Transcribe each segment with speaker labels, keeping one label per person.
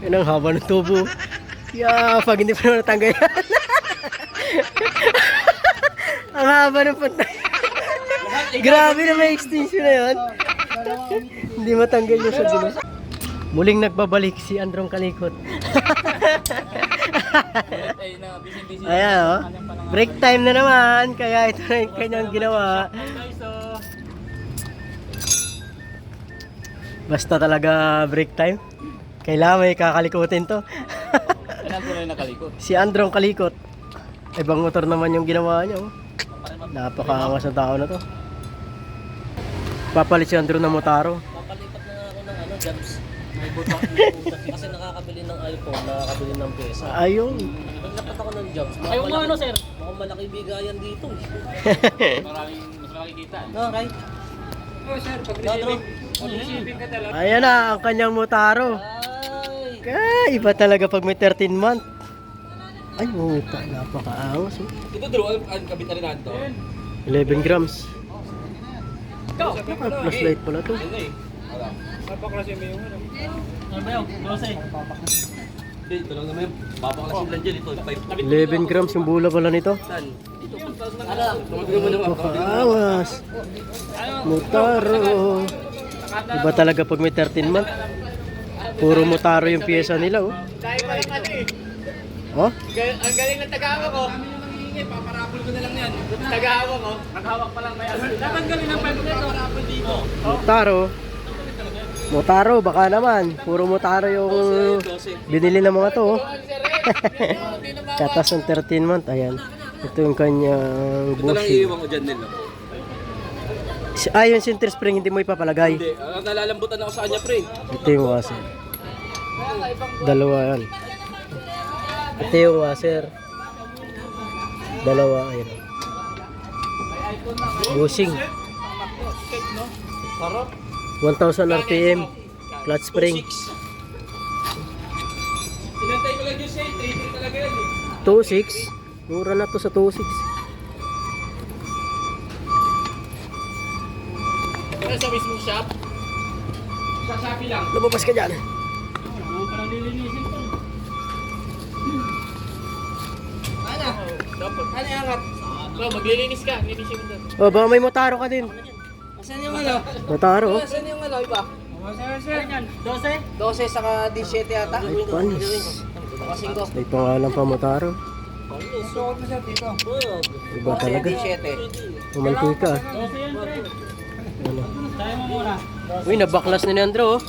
Speaker 1: Yan ang haba ng tubo. Yeah, pag hindi pa naman natanggal yan. Ang haba ng pantay. Grabe na may extension na yun. Hindi matanggal yung sa dulo. Muling nagbabalik si Androng Kalikot. Ayan o. Break time na naman. Kaya ito na yung kanyang ginawa. Basta talaga break time. Kailangan may kakalikutin to. Si Androng Kalikot. Ibang motor naman yung ginawa niya. Oh. Napakaangas na tao na to. Papalit si Andrew ng Motaro.
Speaker 2: Papalipat na ako ng jobs. May butak kasi nakakabili ng iPhone, nakakabili ng pyesa.
Speaker 1: Ayun.
Speaker 2: Naglapat ako ng jobs.
Speaker 3: Ayaw mo ano, sir?
Speaker 2: Mukhang malaki bigayan dito.
Speaker 3: Mas malaki kita.
Speaker 2: No, right?
Speaker 3: Oh, sir, pag-receiving ka talaga.
Speaker 1: Ayan na ang kanyang Motaro.
Speaker 2: Ay!
Speaker 1: Iba talaga pag may 13 month. Ay, puta, napakaangas. Oh.
Speaker 3: Ito, Drew, ang kabit na rin natin to.
Speaker 1: 11 grams.
Speaker 3: Ikaw!
Speaker 1: Plus light pala to.
Speaker 3: Ano eh? Napaklase mo yung ano. Ano ba yun? 12.
Speaker 2: Hindi, ito lang naman. Papaklasin lang dyan ito.
Speaker 1: 11 grams yung bula pala nito.
Speaker 2: Saan? Dito, tumagin mo naman.
Speaker 1: Napakaangas. Motaro. Iba talaga pag may 13 month. Puro Motaro yung pyesa nila. Oh.
Speaker 3: Dahil pa lang ano eh.
Speaker 1: Oh?
Speaker 3: Ang galing ng tagahawak ko. Paparapol ko na lang yan. Tagahawak ko. Naghawak pa lang may ano. Dapat galing ng 5 minutes. Paparapol dito.
Speaker 1: Motaro. Motaro, baka naman. Puro Motaro yung binili ng mga to. Oh. Katas ng 13 month. Ayan. Ito yung kanyang
Speaker 2: Ito lang
Speaker 1: bushing.
Speaker 2: iiwan ko dyan nila.
Speaker 1: Yung center spring hindi mo ipapalagay.
Speaker 2: Hindi, nalalambutan ako sa kanya, pre.
Speaker 1: Ito yung washer. Dalawa yan. Ito yung washer. Dalawa. Ayan. Bushing.
Speaker 2: Sarap.
Speaker 1: 1000 RPM. Clutch spring.
Speaker 3: Inantay ko lang yung say, 3 talaga yan eh.
Speaker 1: 2.6. Mura na to sa 2.6.
Speaker 3: Pero sa mismong shop, sa Shopee lang.
Speaker 1: Lumabas ka dyan.
Speaker 3: Oo, parang lilinisin to. Ano? Dapat. Ano yung angat? Oh, maglilinis ka, linisin mo doon.
Speaker 1: Oh, baka may Motaro ka din.
Speaker 2: Asan yung ano?
Speaker 1: Motaro. Oh.
Speaker 2: Asan yung ano, iba?
Speaker 3: Sir, 12?
Speaker 2: 12 saka 17 yata.
Speaker 1: Ay, panis.
Speaker 2: Saka 5.
Speaker 1: May pangalan pa Motaro.
Speaker 3: Suot mo siya dito.
Speaker 1: Iba talaga.
Speaker 2: 17.
Speaker 1: Pumantika.
Speaker 3: 12 yan, pre.
Speaker 1: Ano?
Speaker 3: Tayo mo muna.
Speaker 1: Uy, nabaklas na ni Andrew. Oh.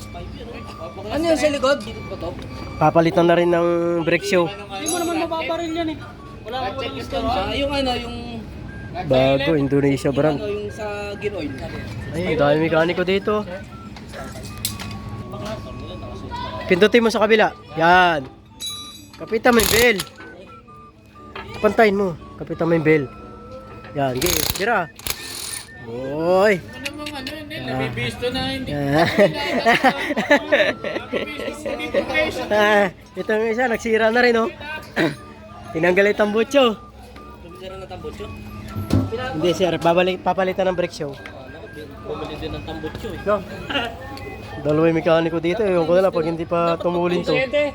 Speaker 2: Ano yung sa likod? Dito ba to?
Speaker 1: Papalitan na rin ng brake show.
Speaker 3: Hindi mo naman mababaril yan eh. Wala akong walang iskan.
Speaker 2: Yung ano, yung
Speaker 1: Bago, Indonesia brand.
Speaker 2: ano, yung sa gear oil.
Speaker 1: Ay, ang dami mekaniko dito. Pindutin mo sa kabila. Yan. Kapitan mo yung bell. Pantayin mo. Kapitan mo yung bell. Yan, okay. Tira. Boy.
Speaker 3: Ano namang ano yun eh, nabibisto na hindi.
Speaker 1: Itong isa, nagsira na rin, oh. Tinanggal yung tambutso.
Speaker 2: Bumili na tambutso.
Speaker 1: Hindi, sir. Papalitan ng brake show.
Speaker 2: Bumili din ng tambutso eh.
Speaker 1: No. Dalawa yung mekaniko dito. Ewan ko na lang pag hindi pa tumulin to.
Speaker 3: Siyete.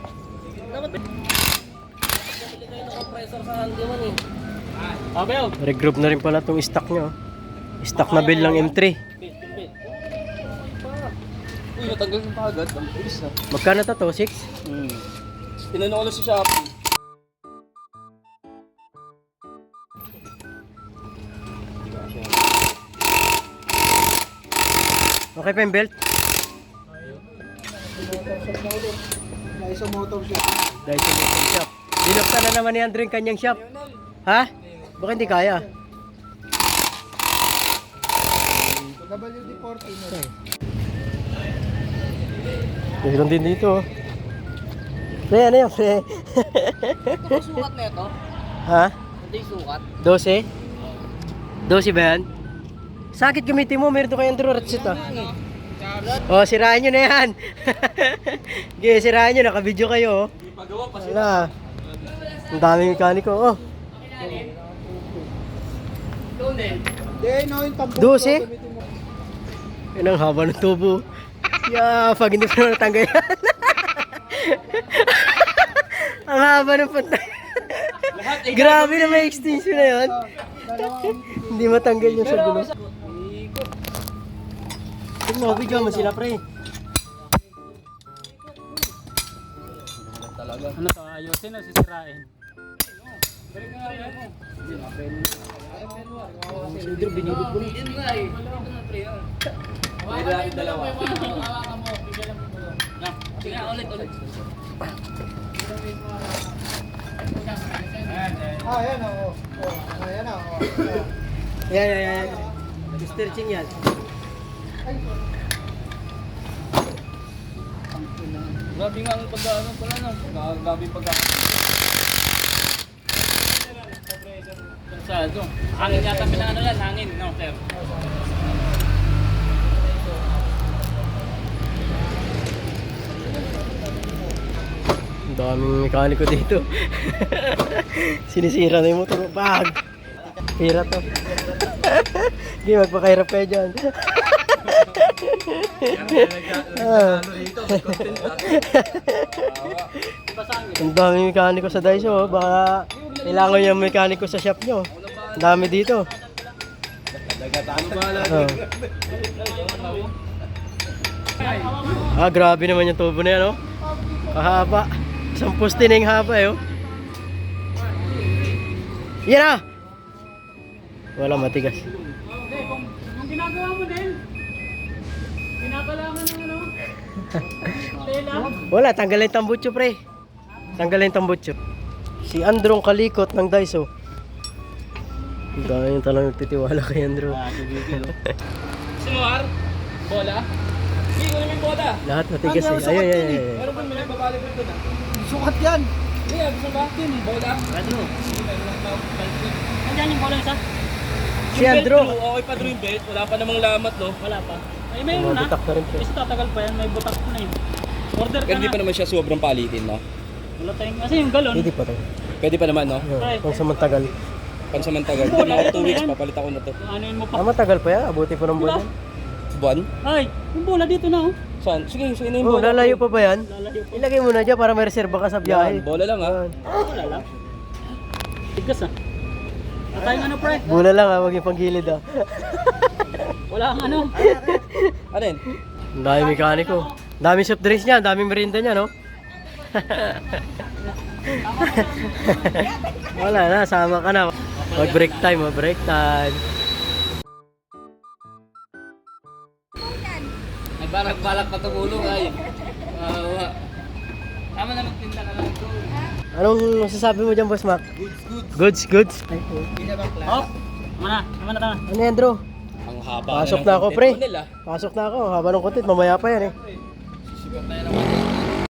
Speaker 2: Bumili kayo ng compressor sa handyman eh.
Speaker 3: Okay, oh.
Speaker 1: Regroup na rin pala itong stock nyo. Stock na bill ng M3.
Speaker 2: Uy, natanggal yung pagad. Ang bilis ah.
Speaker 1: Magkano to? 6?
Speaker 2: Tinanong ko lang sa Shopee.
Speaker 1: Okay pa yung belt?
Speaker 3: Daiso Motor Shop.
Speaker 1: Dahil sa motor shop. Dinuktan na naman ni Andrew yung kanyang shop. Ha? Baka hindi kaya.
Speaker 3: WD-40 na.
Speaker 1: Meron din dito. Oh. Pre, ano yun? Pre?
Speaker 2: Ito sukat na ito.
Speaker 1: Ha?
Speaker 2: Hindi sukat.
Speaker 1: 12? 12 ba yan? Sakit gamitin mo, meron to kay Andrew Ratsit ah. Oh, sirahan nyo na yan. Okay, sirahan nyo, naka-video kayo oh.
Speaker 2: Pagawa pa
Speaker 1: Wala. Ang daming mekaniko oh.
Speaker 3: Hindi, no, yung tambo.
Speaker 1: 12? Yan ang haba ng tubo. Yeah, pag hindi pa naman natanggal yan. haba ng pantay. Grabe na may extension na yan. Hindi matanggal yung sa gulo. Tingnan mo, bigyan mo sila pre.
Speaker 3: Ano to, ayusin o sisirain?
Speaker 1: Si Idro, binibig ko na.
Speaker 3: Dalawa.
Speaker 2: Sige, ulit.
Speaker 1: Yan. Mr. Ching yan.
Speaker 2: Grabe nga ang pag-ano pala no. Grabe pag-ano.
Speaker 3: Masyado. Hangin yata pinano yan, hangin, no, sir?
Speaker 1: Ang daming mekaniko dito. Sinisira na yung motor. Bag! Hirap to. Hindi, magpakahirap kayo dyan. Ang daming mekaniko sa Daiso. Oh. Baka kailangan yung mekaniko sa shop nyo. Ang dami dito. Oh. Grabe naman yung tubo na yan, oh. Kahaba. Isang poste na yung haba, eh, oh. Yan na! Wala, matigas.
Speaker 3: Yung ginagawa mo din, pinapalaman ng ano? Tela?
Speaker 1: Wala, tanggalin yung tambutso, pre. Tanggalin yung tambutso. Si Androng Kalikot ng Daiso. Ang dami yung talang nagtitiwala kay Andrew.
Speaker 3: Sinuar? Bola? Hindi ko naman bola.
Speaker 1: Lahat matigas, eh. Ayun.
Speaker 3: Meron ba may nagbabalibol doon ah?
Speaker 1: Sukat yan!
Speaker 3: Hindi, gusto ba? Bola? Ano? Andiyan yung bola isa?
Speaker 1: Si Andrew.
Speaker 2: Okay pa yung belt. Wala pa namang lamat no.
Speaker 3: Wala pa. Ay, mayroon na.
Speaker 1: Butak na rin, pre.
Speaker 3: Kasi tatagal pa yan, may butak na yun. Order ka
Speaker 2: Pero hindi
Speaker 3: na.
Speaker 2: pa naman siya sobrang palitin no.
Speaker 3: Wala tayong, kasi yung galon.
Speaker 1: Hindi pa to.
Speaker 2: Pwede pa naman no.
Speaker 1: Yan, pang samantagal.
Speaker 2: Pansamantagal. Hindi mga 2 weeks papalit ako na to.
Speaker 3: Ano yun mo pa?
Speaker 1: Matagal pa yan. Abuti pa ng buwan yan.
Speaker 2: Buwan?
Speaker 3: Ay, yung bola dito na oh.
Speaker 2: Saan? Sige, na yung
Speaker 1: Oh,
Speaker 2: bola.
Speaker 1: lalayo pa ba yan?
Speaker 3: Lalayo pa.
Speaker 1: Ilagay mo na dyan para may reserva ka sa biyahe.
Speaker 2: Yan, bola lang ha.
Speaker 1: Yan.
Speaker 3: Wala lang. Tigas ah. Atay ano pre?
Speaker 1: Bula lang ha, huwag yung panggilid ha.
Speaker 3: Wala kang ano.
Speaker 2: Ano yun?
Speaker 1: Ang dami mekaniko. Ang dami soft drinks niya, ang dami merinda niya, no? Wala na, sama ka na. Mag-break time.
Speaker 2: Nagbalak pa tumulong ay.
Speaker 3: Tama na magtinda ka lang ito.
Speaker 1: Anong masasabi mo dyan, Boss Mac? Goods. Ay, oh.
Speaker 3: Hop! Tama na.
Speaker 1: Ano yan, Drew?
Speaker 2: Ang haba
Speaker 1: Pasok
Speaker 2: ng
Speaker 1: na ako,
Speaker 2: content
Speaker 1: pre.
Speaker 2: mo nila.
Speaker 1: Pasok na ako. Haba ng content, mamaya pa yan eh.
Speaker 2: Sisipat na yan ang